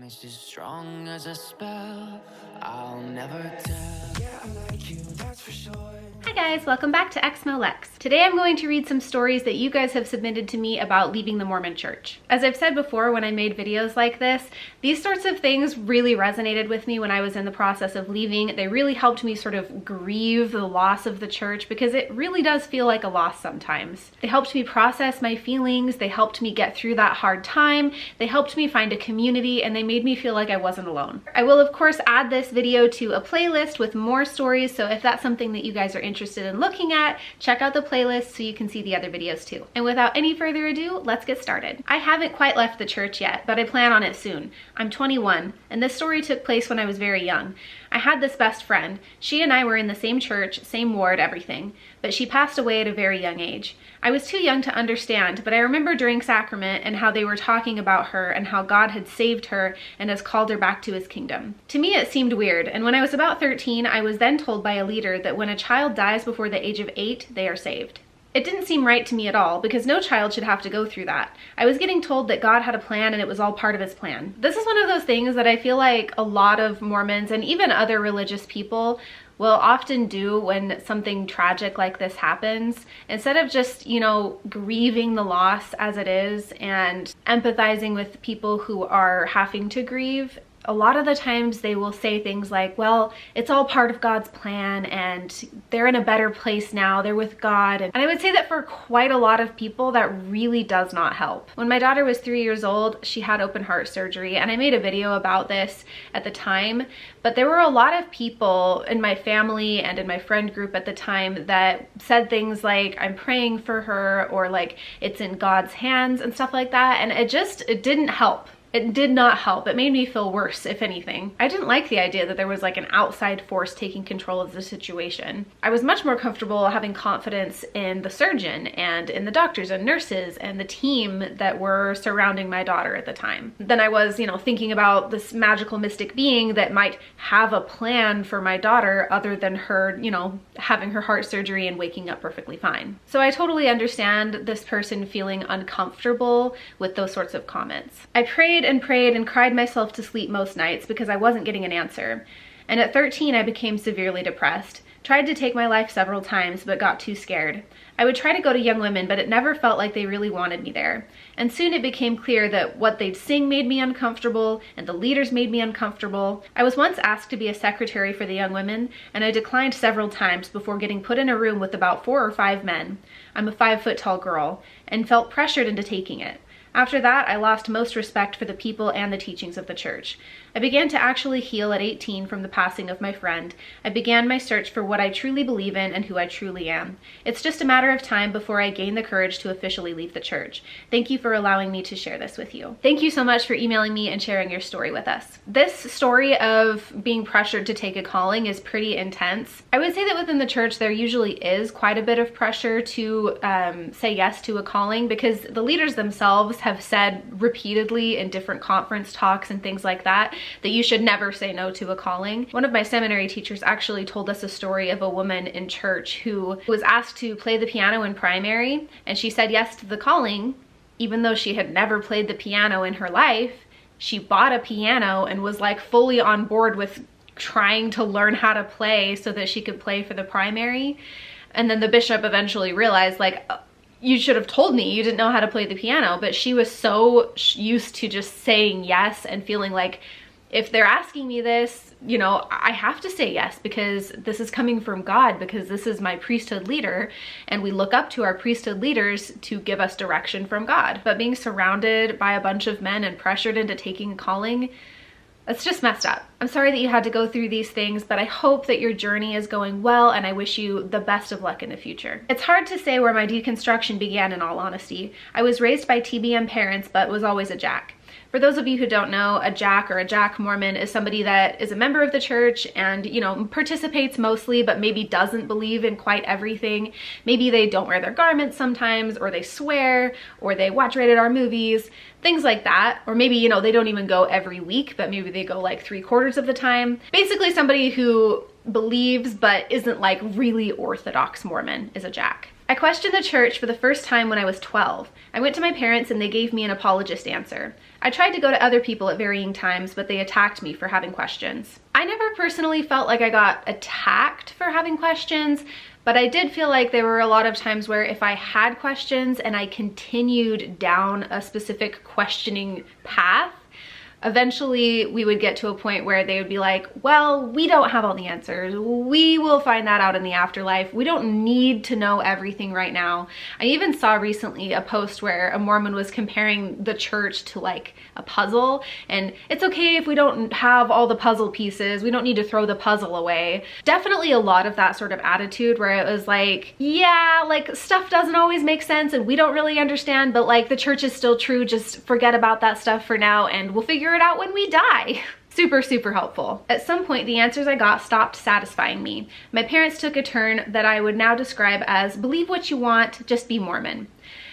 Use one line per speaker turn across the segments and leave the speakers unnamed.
It's as strong as a spell. I'll never tell. Yeah, I like you, that's for sure.
Hi guys, welcome back to Exmo Lex. Today I'm going to read some stories that you guys have submitted to me about leaving the Mormon church. As I've said before when I made videos like this, these sorts of things really resonated with me when I was in the process of leaving. They really helped me sort of grieve the loss of the church because it really does feel like a loss sometimes. They helped me process my feelings, they helped me get through that hard time, they helped me find a community, and they made me feel like I wasn't alone. I will of course add this video to a playlist with more stories, so if that's something that you guys are interested in looking at, check out the playlist so you can see the other videos too. And without any further ado, let's get started. I haven't quite left the church yet, but I plan on it soon. I'm 21, and this story took place when I was very young. I had this best friend. She and I were in the same church, same ward, everything, but she passed away at a very young age. I was too young to understand, but I remember during sacrament and how they were talking about her and how God had saved her and has called her back to his kingdom. To me, it seemed weird, and when I was about 13, I was then told by a leader that when a child dies before the age of 8, they are saved. It didn't seem right to me at all, because no child should have to go through that. I was getting told that God had a plan and it was all part of his plan. This is one of those things that I feel like a lot of Mormons and even other religious people will often do when something tragic like this happens. Instead of just, grieving the loss as it is and empathizing with people who are having to grieve, a lot of the times they will say things like, well, it's all part of God's plan and they're in a better place now, they're with God. And I would say that for quite a lot of people, that really does not help. When my daughter was 3 years old, she had open heart surgery, and I made a video about this at the time, but there were a lot of people in my family and in my friend group at the time that said things like, I'm praying for her, or like, it's in God's hands and stuff like that. And it didn't help. It did not help. It made me feel worse, if anything. I didn't like the idea that there was like an outside force taking control of the situation. I was much more comfortable having confidence in the surgeon and in the doctors and nurses and the team that were surrounding my daughter at the time than I was, thinking about this magical mystic being that might have a plan for my daughter other than her, having her heart surgery and waking up perfectly fine. So I totally understand this person feeling uncomfortable with those sorts of comments. I prayed and prayed and cried myself to sleep most nights because I wasn't getting an answer. And at 13, I became severely depressed. Tried to take my life several times, but got too scared. I would try to go to Young Women, but it never felt like they really wanted me there. And soon it became clear that what they'd sing made me uncomfortable, and the leaders made me uncomfortable. I was once asked to be a secretary for the Young Women, and I declined several times before getting put in a room with about 4 or 5 men. I'm a 5-foot-tall girl, and felt pressured into taking it. After that, I lost most respect for the people and the teachings of the church. I began to actually heal at 18 from the passing of my friend. I began my search for what I truly believe in and who I truly am. It's just a matter of time before I gain the courage to officially leave the church. Thank you for allowing me to share this with you. Thank you so much for emailing me and sharing your story with us. This story of being pressured to take a calling is pretty intense. I would say that within the church, there usually is quite a bit of pressure to say yes to a calling, because the leaders themselves have said repeatedly in different conference talks and things like that you should never say no to a calling. One of my seminary teachers actually told us a story of a woman in church who was asked to play the piano in primary, and she said yes to the calling, even though she had never played the piano in her life. She bought a piano and was like fully on board with trying to learn how to play so that she could play for the primary. And then the bishop eventually realized, like, you should have told me you didn't know how to play the piano. But she was so used to just saying yes and feeling like, if they're asking me this, I have to say yes because this is coming from God, because this is my priesthood leader and we look up to our priesthood leaders to give us direction from God. But being surrounded by a bunch of men and pressured into taking a calling, it's just messed up. I'm sorry that you had to go through these things, but I hope that your journey is going well, and I wish you the best of luck in the future. It's hard to say where my deconstruction began, in all honesty. I was raised by TBM parents, but was always a Jack. For those of you who don't know, a Jack or a Jack Mormon is somebody that is a member of the church and, participates mostly, but maybe doesn't believe in quite everything. Maybe they don't wear their garments sometimes, or they swear, or they watch rated R movies, things like that. Or maybe, they don't even go every week, but maybe they go like 3/4 of the time. Basically somebody who believes but isn't like really orthodox Mormon is a Jack. I questioned the church for the first time when I was 12. I went to my parents and they gave me an apologist answer. I tried to go to other people at varying times, but they attacked me for having questions. I never personally felt like I got attacked for having questions, but I did feel like there were a lot of times where if I had questions and I continued down a specific questioning path, eventually we would get to a point where they would be like, well, we don't have all the answers. We will find that out in the afterlife. We don't need to know everything right now. I even saw recently a post where a Mormon was comparing the church to like a puzzle, and it's okay if we don't have all the puzzle pieces. We don't need to throw the puzzle away. Definitely a lot of that sort of attitude where it was like, yeah, like stuff doesn't always make sense and we don't really understand, but like the church is still true. Just forget about that stuff for now and we'll figure it out when we die. Super, super helpful. At some point, the answers I got stopped satisfying me. My parents took a turn that I would now describe as believe what you want, just be Mormon.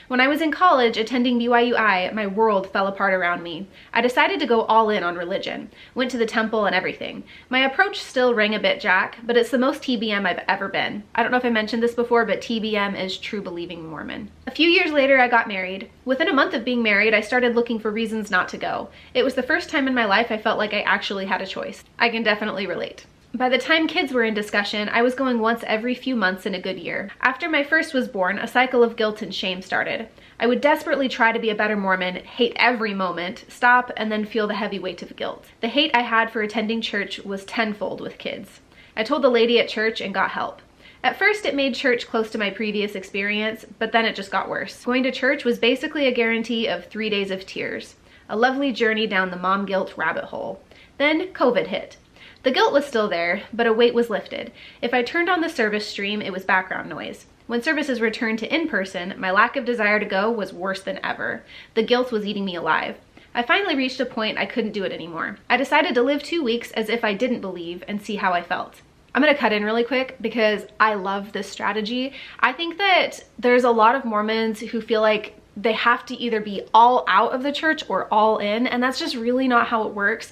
When I was in college attending BYUI, my world fell apart around me. I decided to go all in on religion, went to the temple and everything. My approach still rang a bit Jack, but it's the most TBM I've ever been. I don't know if I mentioned this before, but TBM is true believing Mormon. A few years later, I got married. Within a month of being married, I started looking for reasons not to go. It was the first time in my life I felt like I actually had a choice. I can definitely relate. By the time kids were in discussion, I was going once every few months in a good year. After my first was born, a cycle of guilt and shame started. I would desperately try to be a better Mormon, hate every moment, stop, and then feel the heavy weight of guilt. The hate I had for attending church was tenfold with kids. I told the lady at church and got help. At first, it made church close to my previous experience, but then it just got worse. Going to church was basically a guarantee of 3 days of tears. A lovely journey down the mom guilt rabbit hole. Then COVID hit. The guilt was still there, but a weight was lifted. If I turned on the service stream, it was background noise. When services returned to in-person, my lack of desire to go was worse than ever. The guilt was eating me alive. I finally reached a point I couldn't do it anymore. I decided to live 2 weeks as if I didn't believe and see how I felt. I'm gonna cut in really quick because I love this strategy. I think that there's a lot of Mormons who feel like they have to either be all out of the church or all in, and that's just really not how it works.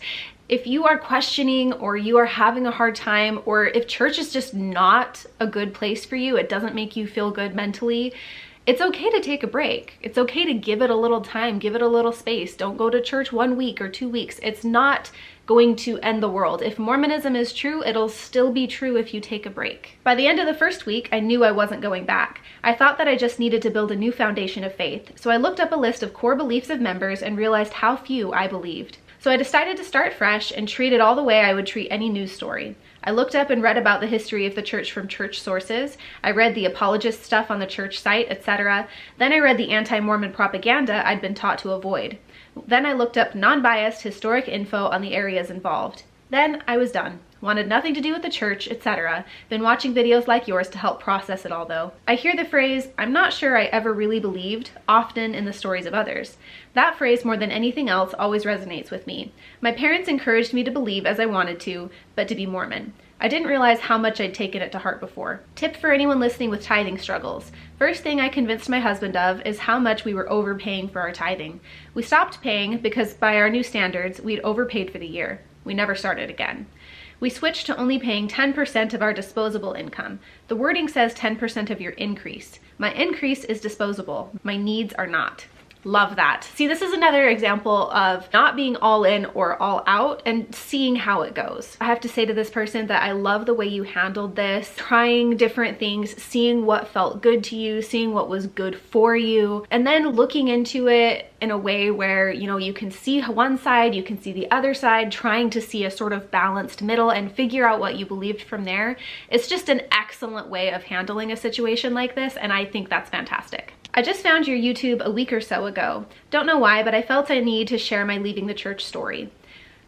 If you are questioning or you are having a hard time, or if church is just not a good place for you, it doesn't make you feel good mentally, it's okay to take a break. It's okay to give it a little time, give it a little space. Don't go to church 1 week or 2 weeks. It's not going to end the world. If Mormonism is true, it'll still be true if you take a break. By the end of the first week, I knew I wasn't going back. I thought that I just needed to build a new foundation of faith. So I looked up a list of core beliefs of members and realized how few I believed. So I decided to start fresh and treat it all the way I would treat any news story. I looked up and read about the history of the church from church sources. I read the apologist stuff on the church site, etc. Then I read the anti-Mormon propaganda I'd been taught to avoid. Then I looked up non-biased historic info on the areas involved. Then I was done. Wanted nothing to do with the church, etc. Been watching videos like yours to help process it all though. I hear the phrase, "I'm not sure I ever really believed," often in the stories of others. That phrase, more than anything else, always resonates with me. My parents encouraged me to believe as I wanted to, but to be Mormon. I didn't realize how much I'd taken it to heart before. Tip for anyone listening with tithing struggles. First thing I convinced my husband of is how much we were overpaying for our tithing. We stopped paying because by our new standards, we'd overpaid for the year. We never started again. We switched to only paying 10% of our disposable income. The wording says 10% of your increase. My increase is disposable. My needs are not. Love that. See, this is another example of not being all in or all out and seeing how it goes. I have to say to this person that I love the way you handled this, trying different things, seeing what felt good to you, seeing what was good for you, and then looking into it in a way where, you know, you can see one side, you can see the other side, trying to see a sort of balanced middle and figure out what you believed from there. It's just an excellent way of handling a situation like this, and I think that's fantastic. I just found your YouTube a week or so ago. Don't know why, but I felt I need to share my leaving the church story.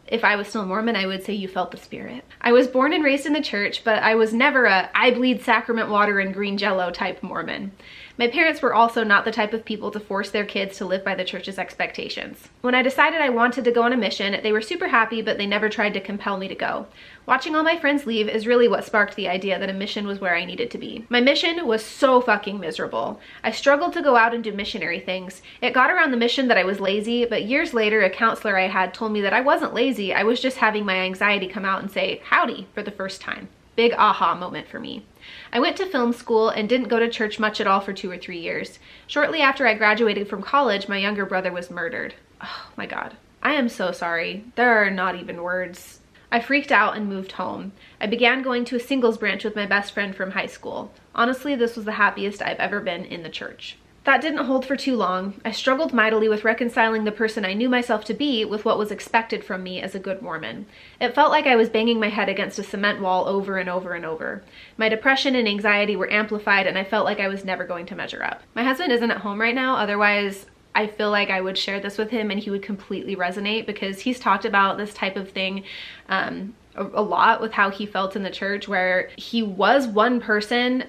If I was still Mormon, I would say you felt the spirit. I was born and raised in the church, but I was never a I bleed sacrament water and green jello type Mormon. My parents were also not the type of people to force their kids to live by the church's expectations. When I decided I wanted to go on a mission, they were super happy, but they never tried to compel me to go. Watching all my friends leave is really what sparked the idea that a mission was where I needed to be. My mission was so fucking miserable. I struggled to go out and do missionary things. It got around the mission that I was lazy, but years later, a counselor I had told me that I wasn't lazy, I was just having my anxiety come out and say, howdy, for the first time. Big aha moment for me. I went to film school and didn't go to church much at all for 2 or 3 years. Shortly after I graduated from college, my younger brother was murdered. Oh my God. I am so sorry. There are not even words. I freaked out and moved home. I began going to a singles branch with my best friend from high school. Honestly, this was the happiest I've ever been in the church. That didn't hold for too long. I struggled mightily with reconciling the person I knew myself to be with what was expected from me as a good Mormon. It felt like I was banging my head against a cement wall over and over and over. My depression and anxiety were amplified, and I felt like I was never going to measure up. My husband isn't at home right now, otherwise I feel like I would share this with him and he would completely resonate, because he's talked about this type of thing a lot with how he felt in the church, where he was one person,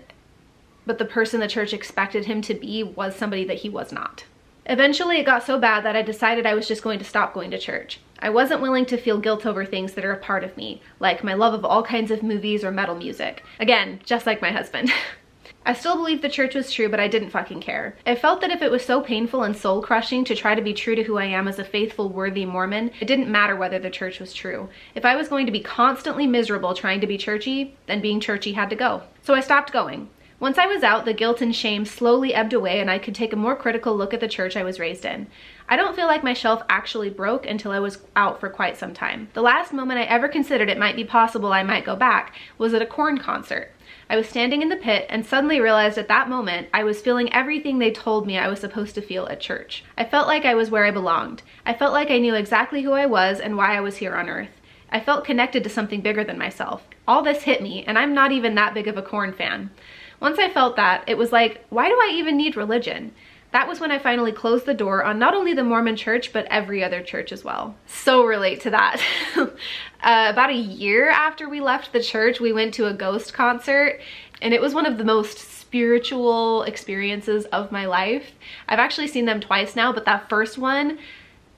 but the person the church expected him to be was somebody that he was not. Eventually, it got so bad that I decided I was just going to stop going to church. I wasn't willing to feel guilt over things that are a part of me, like my love of all kinds of movies or metal music. Again, just like my husband. I still believed the church was true, but I didn't fucking care. I felt that if it was so painful and soul-crushing to try to be true to who I am as a faithful, worthy Mormon, it didn't matter whether the church was true. If I was going to be constantly miserable trying to be churchy, then being churchy had to go. So I stopped going. Once I was out, the guilt and shame slowly ebbed away and I could take a more critical look at the church I was raised in. I don't feel like my shelf actually broke until I was out for quite some time. The last moment I ever considered it might be possible I might go back was at a Korn concert. I was standing in the pit and suddenly realized at that moment I was feeling everything they told me I was supposed to feel at church. I felt like I was where I belonged. I felt like I knew exactly who I was and why I was here on earth. I felt connected to something bigger than myself. All this hit me, and I'm not even that big of a Korn fan. Once I felt that, it was like, why do I even need religion? That was when I finally closed the door on not only the Mormon church, but every other church as well. So relate to that. About a year after we left the church, we went to a Ghost concert, and it was one of the most spiritual experiences of my life. I've actually seen them twice now, but that first one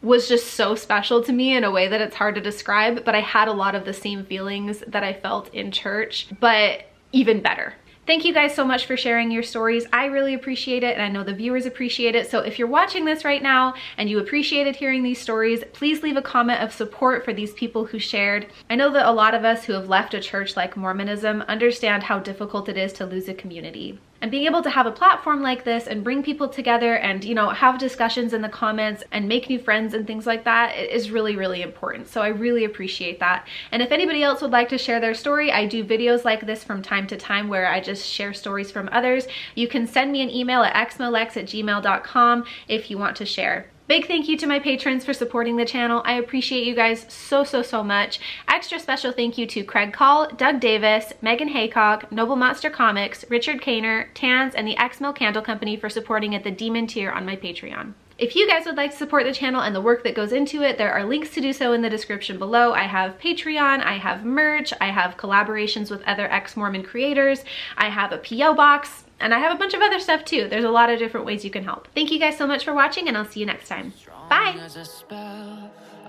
was just so special to me in a way that it's hard to describe, but I had a lot of the same feelings that I felt in church, but even better. Thank you guys so much for sharing your stories. I really appreciate it, and I know the viewers appreciate it. So if you're watching this right now and you appreciated hearing these stories, please leave a comment of support for these people who shared. I know that a lot of us who have left a church like Mormonism understand how difficult it is to lose a community. And being able to have a platform like this and bring people together and, you know, have discussions in the comments and make new friends and things like that is really, really important. So I really appreciate that. And if anybody else would like to share their story, I do videos like this from time to time where I just share stories from others. You can send me an email at exmolex@gmail.com if you want to share. Big thank you to my patrons for supporting the channel. I appreciate you guys so, so, so much. Extra special thank you to Craig Call, Doug Davis, Megan Haycock, Noble Monster Comics, Richard Kaner, Tans, and the Exmo Candle Company for supporting at the Demon tier on my Patreon. If you guys would like to support the channel and the work that goes into it, there are links to do so in the description below. I have Patreon, I have merch, I have collaborations with other ex-Mormon creators, I have a PO box, and I have a bunch of other stuff too. There's a lot of different ways you can help. Thank you guys so much for watching, and I'll see you next time. Bye!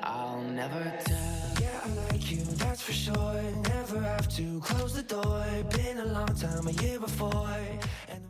I'll never tell.
Yeah, I like you, that's for sure. Never have to close the door. Been a long time, a year before. And